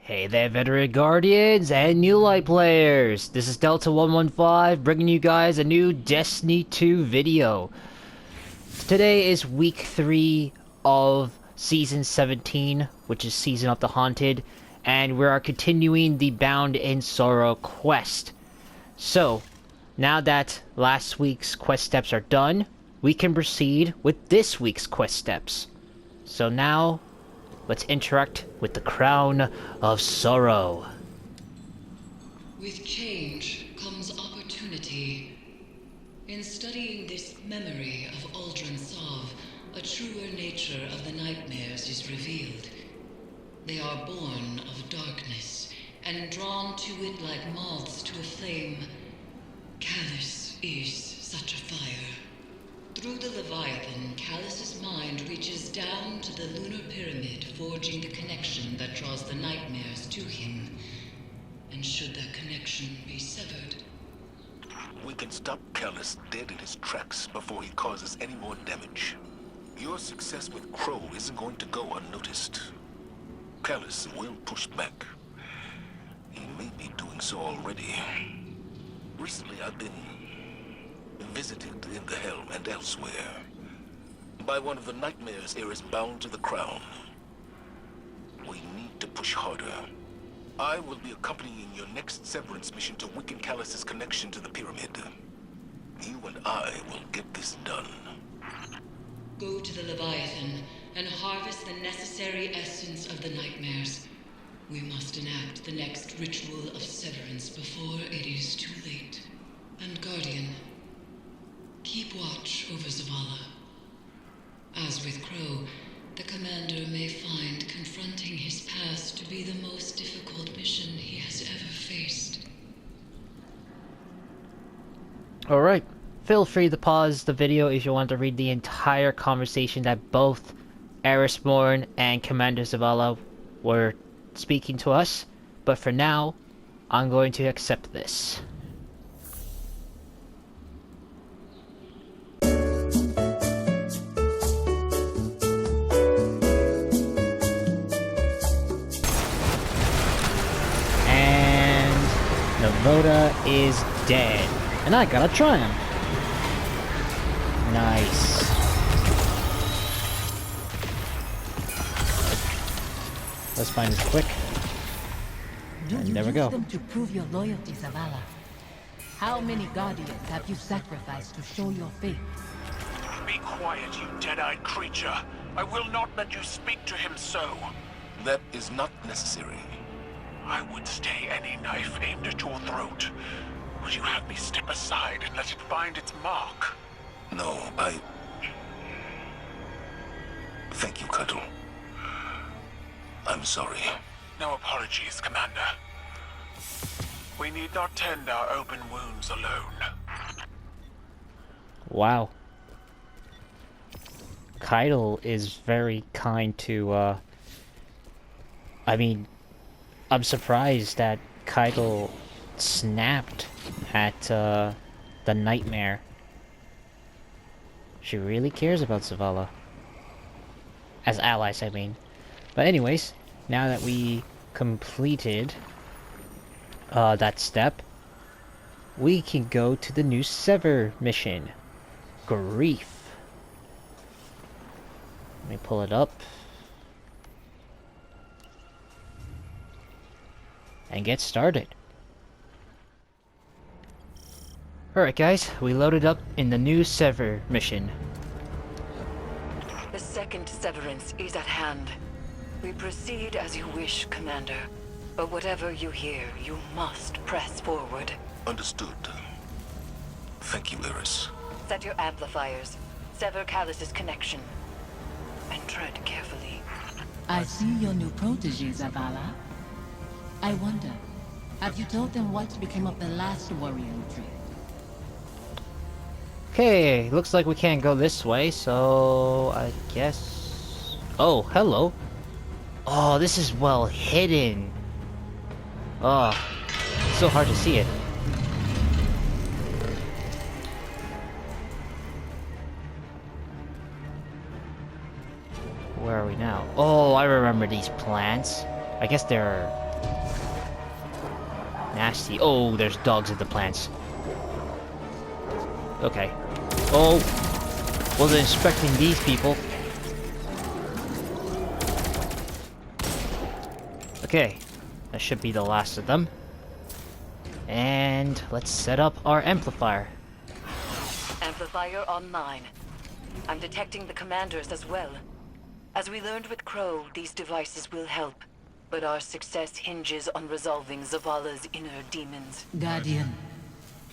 Hey there, veteran guardians and new light players. This is Delta115 bringing you guys a new Destiny 2 video. Today is week 3 of season 17, which is Season of the Haunted, and we are continuing the Bound in Sorrow quest. So, now that last week's quest steps are done, we can proceed with this week's quest steps. So now, let's interact with the Crown of Sorrow. With change comes opportunity. In studying this memory of Aldrin Sov, a truer nature of the nightmares is revealed. They are born of darkness, and drawn to it like moths to a flame. Callus is such a fire. Through the Leviathan, Callus's mind reaches down to the lunar pyramid, forging the connection that draws the nightmares to him. And should that connection be severed? We can stop Callus dead in his tracks before he causes any more damage. Your success with Crow isn't going to go unnoticed. Callus will push back. He may be doing so already. Recently, I've been visited in the Helm and elsewhere by one of the nightmares heirs bound to the crown. We need to push harder. I will be accompanying your next severance mission to weaken Callus's connection to the pyramid. You and I will get this done. Go to the Leviathan and harvest the necessary essence of the nightmares. We must enact the next ritual of severance before it is too late. And Guardian, keep watch over Zavala. As with Crow, the Commander may find confronting his past to be the most difficult mission he has ever faced. Alright, feel free to pause the video if you want to read the entire conversation that both Erismorn and Commander Zavala were speaking to us, but for now, I'm going to accept this. Voda is dead. And I got a triumph. Nice. Let's find this quick. And there we go. Them to prove your loyalty, Zavala. How many Guardians have you sacrificed to show your faith? Be quiet, you dead-eyed creature. I will not let you speak to him so. That is not necessary. I would stay any knife aimed at your throat. Would you have me step aside and let it find its mark? No, Thank you, Cuddle. I'm sorry. No apologies, Commander. We need not tend our open wounds alone. Wow. Keitel is very kind to, I'm surprised that Keitel snapped at the nightmare. She really cares about Zavala. As allies, I mean. But anyways, now that we completed that step, we can go to the new Sever mission. Grief. Let me pull it up. And get started. Alright guys, we loaded up in the new Sever mission. The second severance is at hand. We proceed as you wish, Commander. But whatever you hear, you must press forward. Understood. Thank you, Eris. Set your amplifiers. Sever Callus's connection. And tread carefully. I see your new protege, Zavala. I wonder, have you told them what became of the last warrior retreat? Okay, looks like we can't go this way, so I guess... Oh, hello. Oh, this is well hidden. Oh, it's so hard to see it. Where are we now? Oh, I remember these plants. I guess they're nasty. Oh, there's dogs in the plants. Okay. Oh, wasn't expecting these people. Okay, that should be the last of them. And let's set up our amplifier. Amplifier online. I'm detecting the commanders as well. As we learned with Crow, these devices will help. But our success hinges on resolving Zavala's inner demons. Guardian,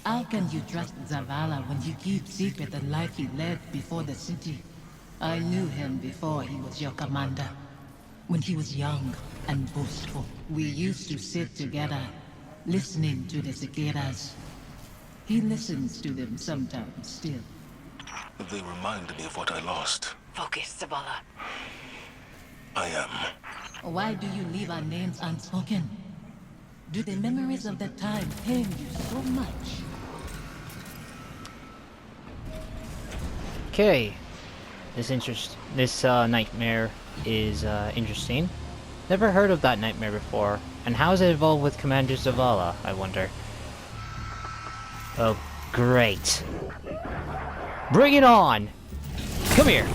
how can you trust Zavala when you keep secret the life he led before the city? I knew him before he was your commander. When he was young and boastful, we used to sit together, listening to the cicadas. He listens to them sometimes still. They remind me of what I lost. Focus, Zavala. I am. Why do you leave our names unspoken? Do the memories of that time pain you so much? Okay, this nightmare is interesting. Never heard of that nightmare before. And how is it involved with Commander Zavala, I wonder? Oh, great. Bring it on! Come here!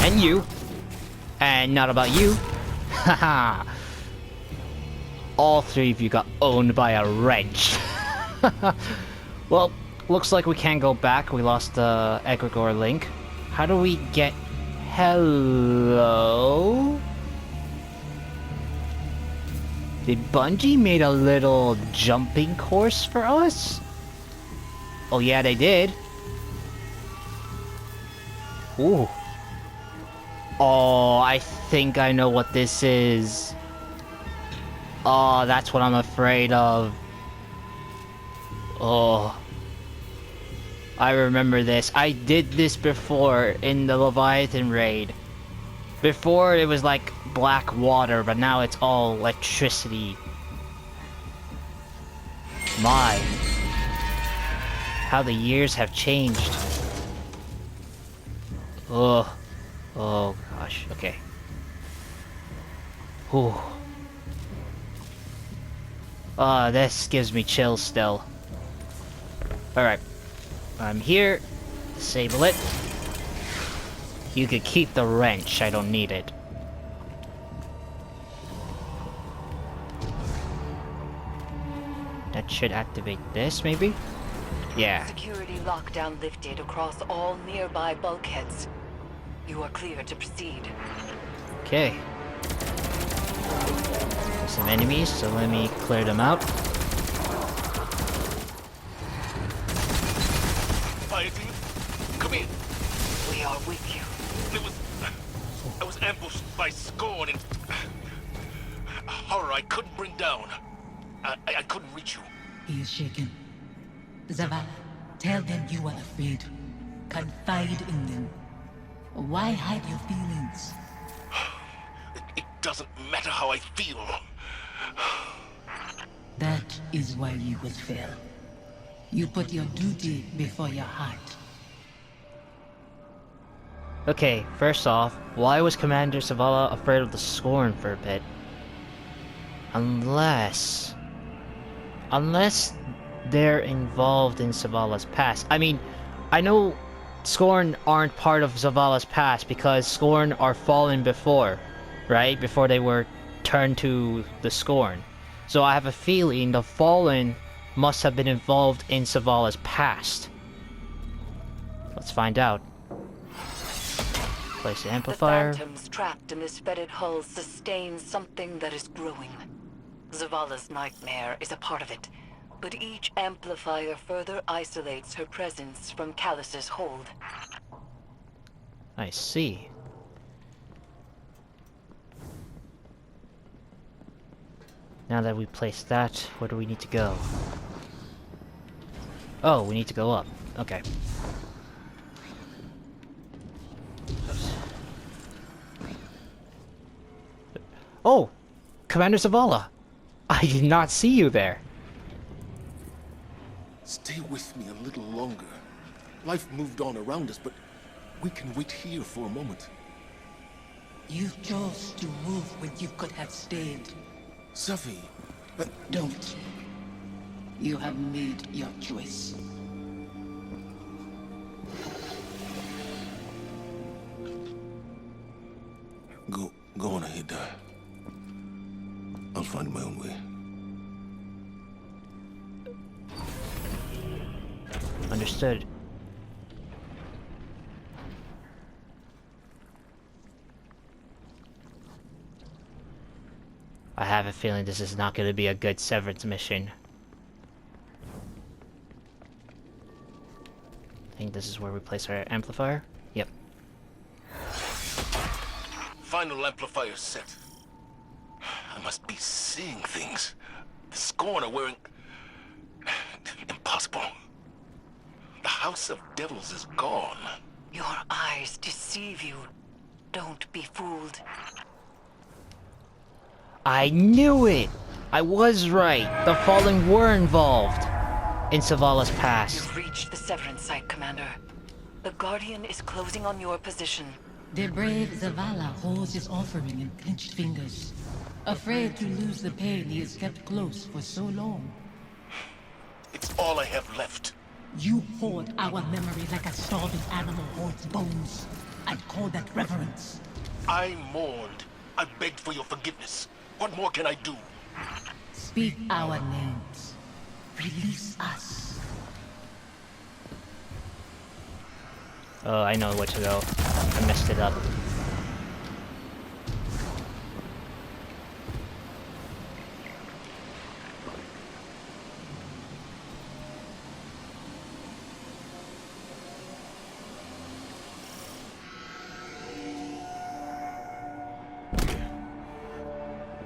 And you! And not about you! Haha! All three of you got owned by a wrench. Well, looks like we can't go back. We lost the egregore link. How do we get... Hello? Did Bungie made a little jumping course for us? Oh yeah, they did. Ooh. Oh, I think I know what this is. Oh, that's what I'm afraid of. Oh. I remember this. I did this before in the Leviathan raid. Before it was like black water, but now it's all electricity. My. How the years have changed. Oh. Oh gosh, okay. Whew. This gives me chills still. Alright. I'm here. Disable it. You could keep the wrench, I don't need it. That should activate this, maybe? Yeah. Security lockdown lifted across all nearby bulkheads. You are clear to proceed. Okay. There's some enemies, so let me clear them out. Fire team, come in. We are with you. I was ambushed by Scorn and a horror I couldn't bring down. I couldn't reach you. He is shaken. Zavala, tell them you are afraid. Confide in them. Why hide your feelings? It doesn't matter how I feel. That is why you will fail. You put your duty before your heart. Okay, first off, why was Commander Zavala afraid of the Scorn for a bit? Unless they're involved in Zavala's past. I mean, I know Scorn aren't part of Zavala's past because Scorn are fallen before, right? Before they were turned to the Scorn. So I have a feeling the Fallen must have been involved in Zavala's past. Let's find out. Place the amplifier. The phantoms trapped in this fetid hull sustain something that is growing. Zavala's nightmare is a part of it, but each amplifier further isolates her presence from Callus's hold. I see. Now that we placed that, where do we need to go? Oh, we need to go up. Okay. Oh! Commander Zavala! I did not see you there! Stay with me a little longer. Life moved on around us, but we can wait here for a moment. You chose to move when you could have stayed. Safiyah, Don't. You have made your choice. Go on ahead, I'll find my own way. Understood. I have a feeling this is not going to be a good Severance mission. I think this is where we place our amplifier. Yep. Final amplifier set. I must be seeing things. The Scorn are wearing... Impossible. The House of Devils is gone. Your eyes deceive you. Don't be fooled. I knew it! I was right! The Fallen were involved in Zavala's past. You've reached the Severance site, Commander. The Guardian is closing on your position. The brave Zavala holds his offering in clenched fingers, afraid to lose the pain he has kept close for so long. It's all I have left. You hoard our memory like a starving animal hoards bones, and call that reverence. I mourned. I begged for your forgiveness. What more can I do? Speak our names. Release us. Oh, I know where to go. I messed it up.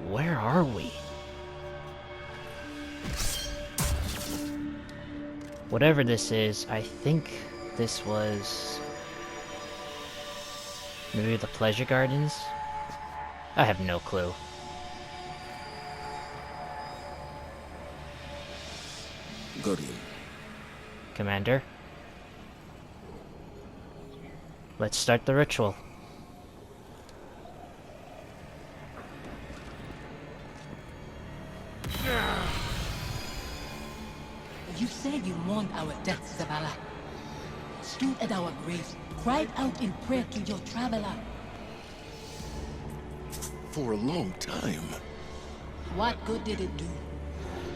Where are we? Whatever this is, I think this was... maybe the Pleasure Gardens? I have no clue. Guardian. Commander? Let's start the ritual. You said you mourned our deaths, Zavala. Stood at our graves, cried out in prayer to your traveler. For a long time. What good did it do?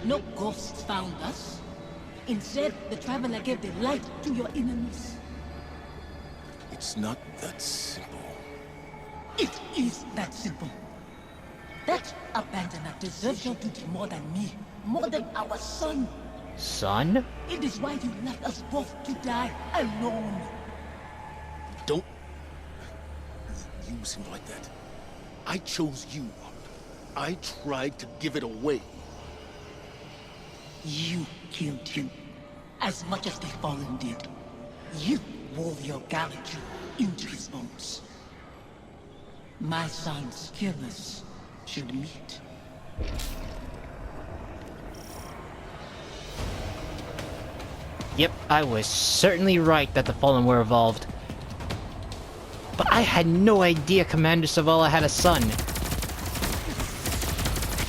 No ghosts found us. Instead, the traveler gave the light to your enemies. It's not that simple. It is that simple. That abandoner deserves your duty more than me, more than our son. Son? It is why you left us both to die alone. Don't use him like that. I chose you. I tried to give it away. You killed him, as much as the Fallen did. You wove your galaxy into his bones. My son's killers should meet. Yep, I was certainly right that the Fallen were evolved. But I had no idea Commander Zavala had a son.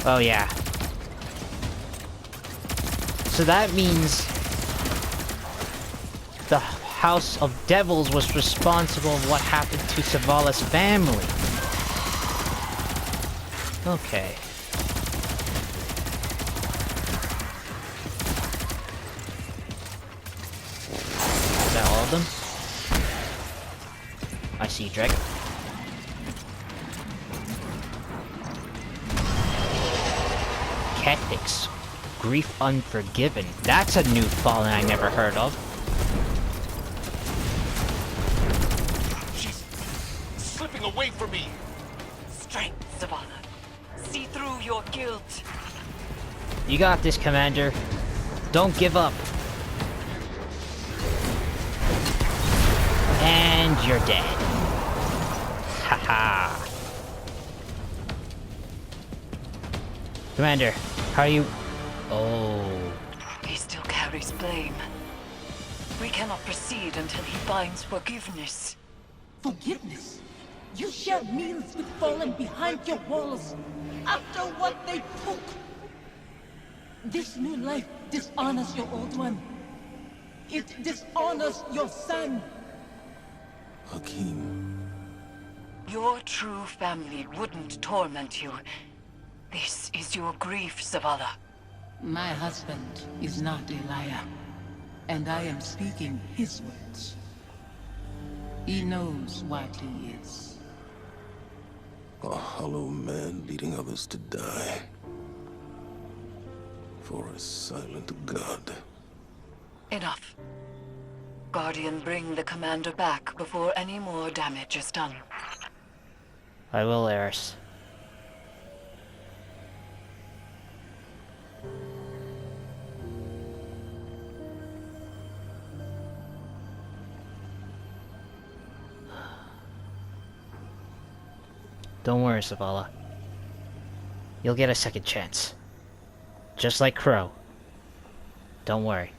Oh yeah. So that means the House of Devils was responsible for what happened to Zavala's family. Okay. Is that all of them? I see, Drake. Kethics. Grief Unforgiven. That's a new Fallen I never heard of. She's slipping away from me. Strength, Zavala. See through your guilt. You got this, Commander. Don't give up. And you're dead. Haha. Commander, how are you? Oh. He still carries blame. We cannot proceed until he finds forgiveness. Forgiveness? You share meals with Fallen behind your walls, after what they took. This new life dishonors your old one. It dishonors your son. Hakim. Your true family wouldn't torment you. This is your grief, Zavala. My husband is not a liar, and I am speaking his words. He knows what he is. A hollow man leading others to die. For a silent god. Enough. Guardian, bring the commander back before any more damage is done. I will, Eris. Don't worry, Zavala. You'll get a second chance. Just like Crow. Don't worry.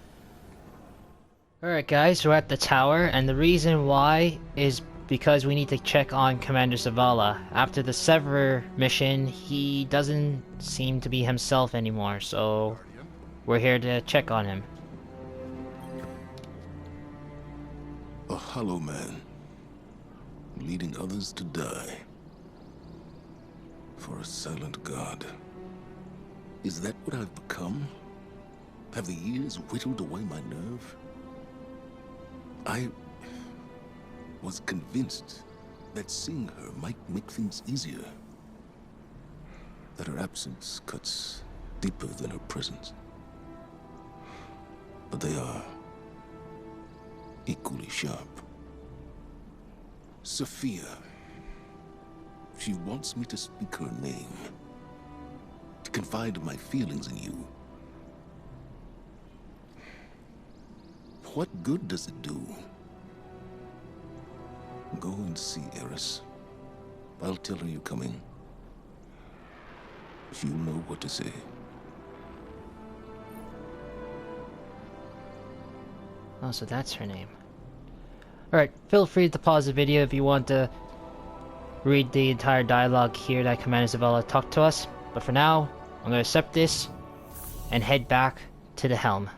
Alright guys, we're at the tower, and the reason why is because we need to check on Commander Zavala. After the Sever mission, he doesn't seem to be himself anymore, so we're here to check on him. A hollow man. Leading others to die. For a silent god. Is that what I've become? Have the years whittled away my nerve? I was convinced that seeing her might make things easier. That her absence cuts deeper than her presence. But they are equally sharp. Safiyah. She wants me to speak her name. To confide my feelings in you. What good does it do? Go and see Eris. I'll tell her you're coming. She'll know what to say. Oh, so that's her name. Alright, feel free to pause the video if you want to read the entire dialogue here that Commander Zavala talked to us. But for now, I'm going to accept this and head back to the helm.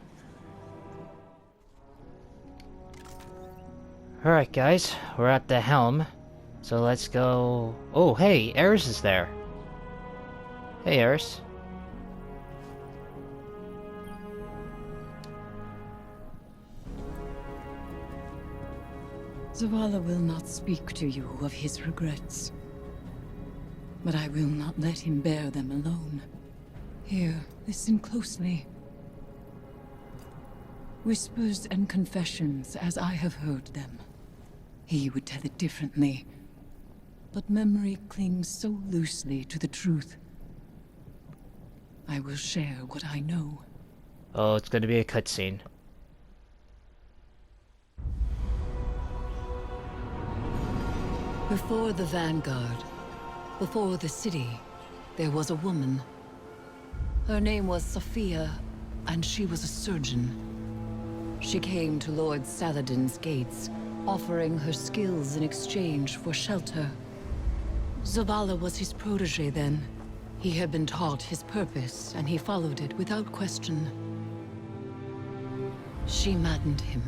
Alright guys, we're at the helm. So let's go... Oh, hey, Eris is there. Hey, Eris. Zavala will not speak to you of his regrets. But I will not let him bear them alone. Here, listen closely. Whispers and confessions as I have heard them. He would tell it differently. But memory clings so loosely to the truth. I will share what I know. Oh, it's gonna be a cutscene. Before the Vanguard, before the city, there was a woman. Her name was Safiyah, and she was a surgeon. She came to Lord Saladin's gates, offering her skills in exchange for shelter. Zavala was his protege then. He had been taught his purpose, and he followed it without question. She maddened him.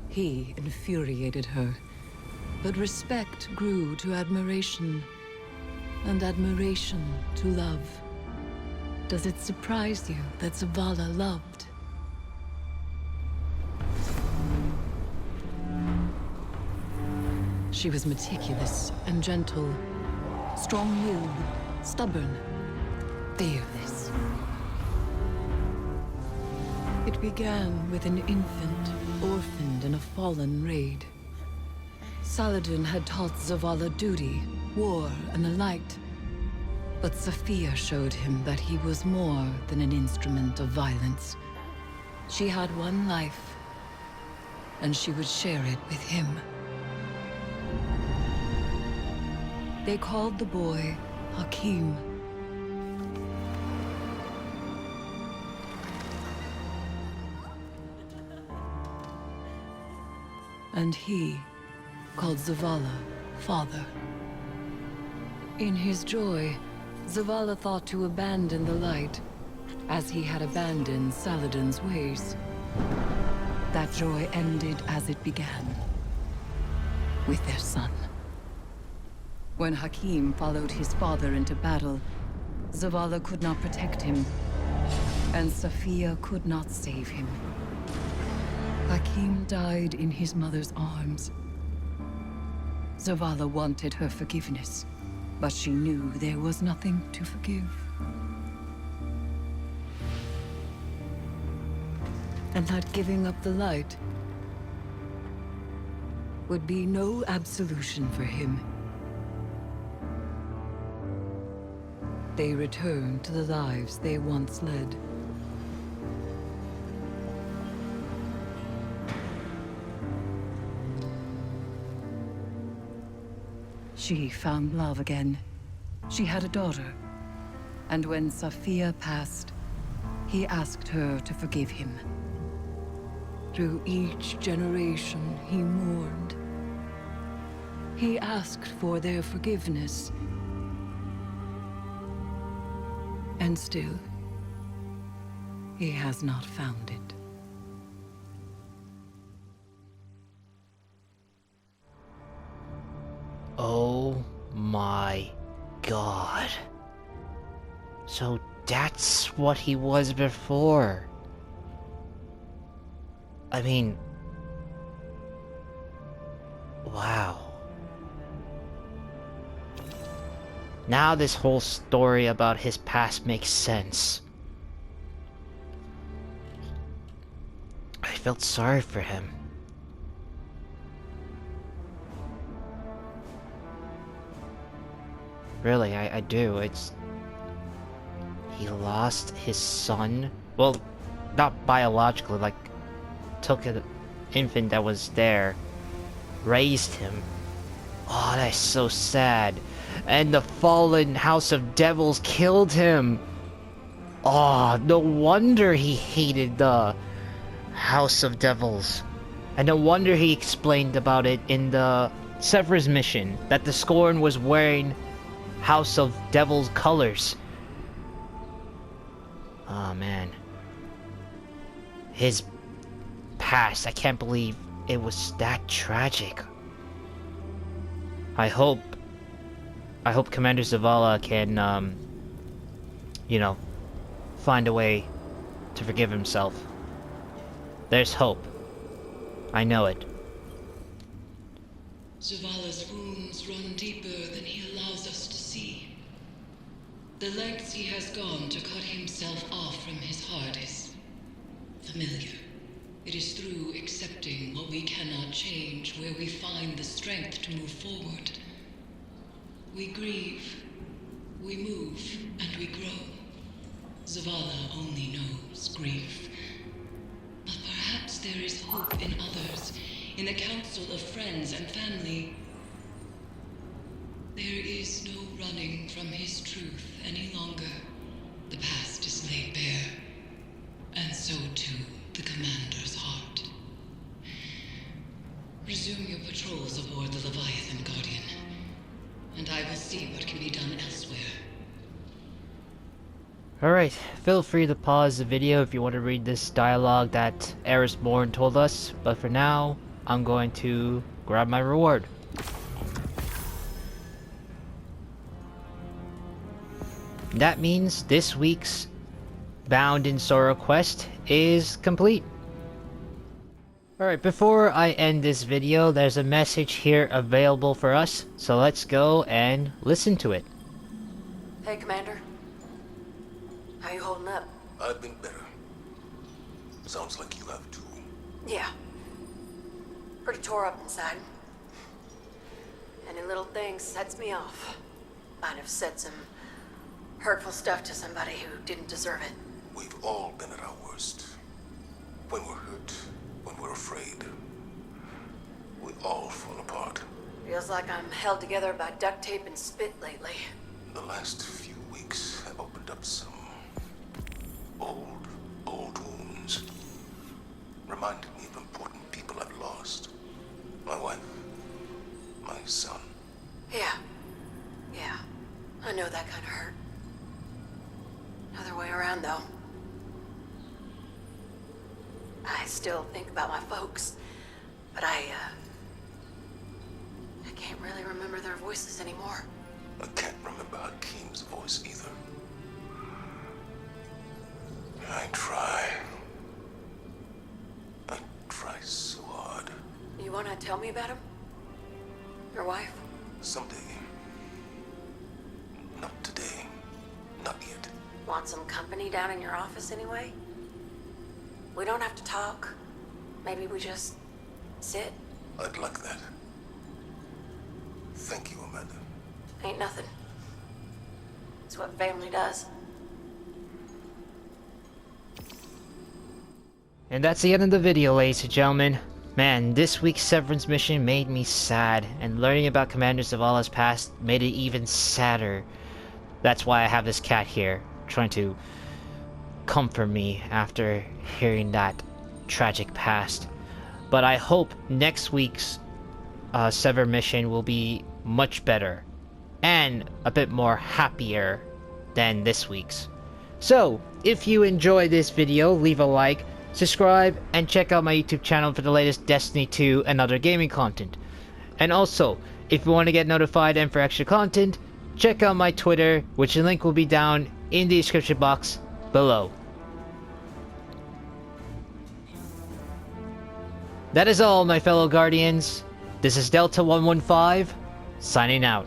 He infuriated her. But respect grew to admiration, and admiration to love. Does it surprise you that Zavala loved? She was meticulous and gentle, strong-willed, stubborn, fearless. It began with an infant, orphaned in a fallen raid. Saladin had taught Zavala duty, war, and the light. But Safiyah showed him that he was more than an instrument of violence. She had one life, and she would share it with him. They called the boy Hakim. And he called Zavala father. In his joy, Zavala thought to abandon the light, as he had abandoned Saladin's ways. That joy ended as it began, with their son. When Hakim followed his father into battle, Zavala could not protect him, and Safiyah could not save him. Hakim died in his mother's arms. Zavala wanted her forgiveness, but she knew there was nothing to forgive. And that giving up the light would be no absolution for him. They returned to the lives they once led. She found love again. She had a daughter. And when Safiyah passed, he asked her to forgive him. Through each generation, he mourned. He asked for their forgiveness. And still, he has not found it. Oh my god. So that's what he was before. I mean... wow. Now this whole story about his past makes sense. I felt sorry for him. Really, I do. It's... he lost his son. Well, not biologically, like, took an infant that was there, raised him. Oh, that's so sad. And the fallen House of Devils killed him. Oh, no wonder he hated the House of Devils. And no wonder he explained about it in the Sever's mission, that the Scorn was wearing House of Devils colors. Oh man. His past, I can't believe it was that tragic. I hope Commander Zavala can, you know, find a way to forgive himself. There's hope. I know it. Zavala's wounds run deeper than he allows us to see. The lengths he has gone to cut himself off from his heart is familiar. It is through accepting what we cannot change where we find the strength to move forward. We grieve, we move, and we grow. Zavala only knows grief. But perhaps there is hope in others, in the council of friends and family. There is no running from his truth any longer. The past is laid bare, and so too the Commander's heart. Resume your patrols aboard the Leviathan, Guardian, and I will see what can be done elsewhere. Alright, feel free to pause the video if you want to read this dialogue that Eris Morn told us, but for now, I'm going to grab my reward. That means this week's Bound in Sorrow quest is complete. Alright, before I end this video, there's a message here available for us, so let's go and listen to it. Hey, Commander. How you holding up? I've been better. Sounds like you have too. Yeah. Pretty tore up inside. Any little thing sets me off. Might have said some hurtful stuff to somebody who didn't deserve it. We've all been at our worst. When we're hurt, when we're afraid. We all fall apart. Feels like I'm held together by duct tape and spit lately. The last few weeks have opened up some old wounds. Reminded me of important people I've lost. My wife, my son. Yeah. I know that kind of hurt. Other way around, though. I still think about my folks, but I can't really remember their voices anymore. I can't remember Hakeem's voice either. I try so hard. You want to tell me about him? Your wife? Someday. Not today. Not yet. Want some company down in your office anyway? We don't have to talk. Maybe we just sit. I'd like that. Thank you, Amanda. Ain't nothing. It's what family does. And that's the end of the video, ladies and gentlemen. Man, this week's Severance mission made me sad, and learning about Commander Zavala's past made it even sadder. That's why I have this cat here, trying to comfort me after hearing that tragic past. But I hope next week's Sever mission will be much better, and a bit more happier than this week's. So, if you enjoyed this video, leave a like, subscribe, and check out my YouTube channel for the latest Destiny 2 and other gaming content. And also, if you want to get notified and for extra content, check out my Twitter, which the link will be down in the description box below. That is all, my fellow Guardians. This is Delta 115, signing out.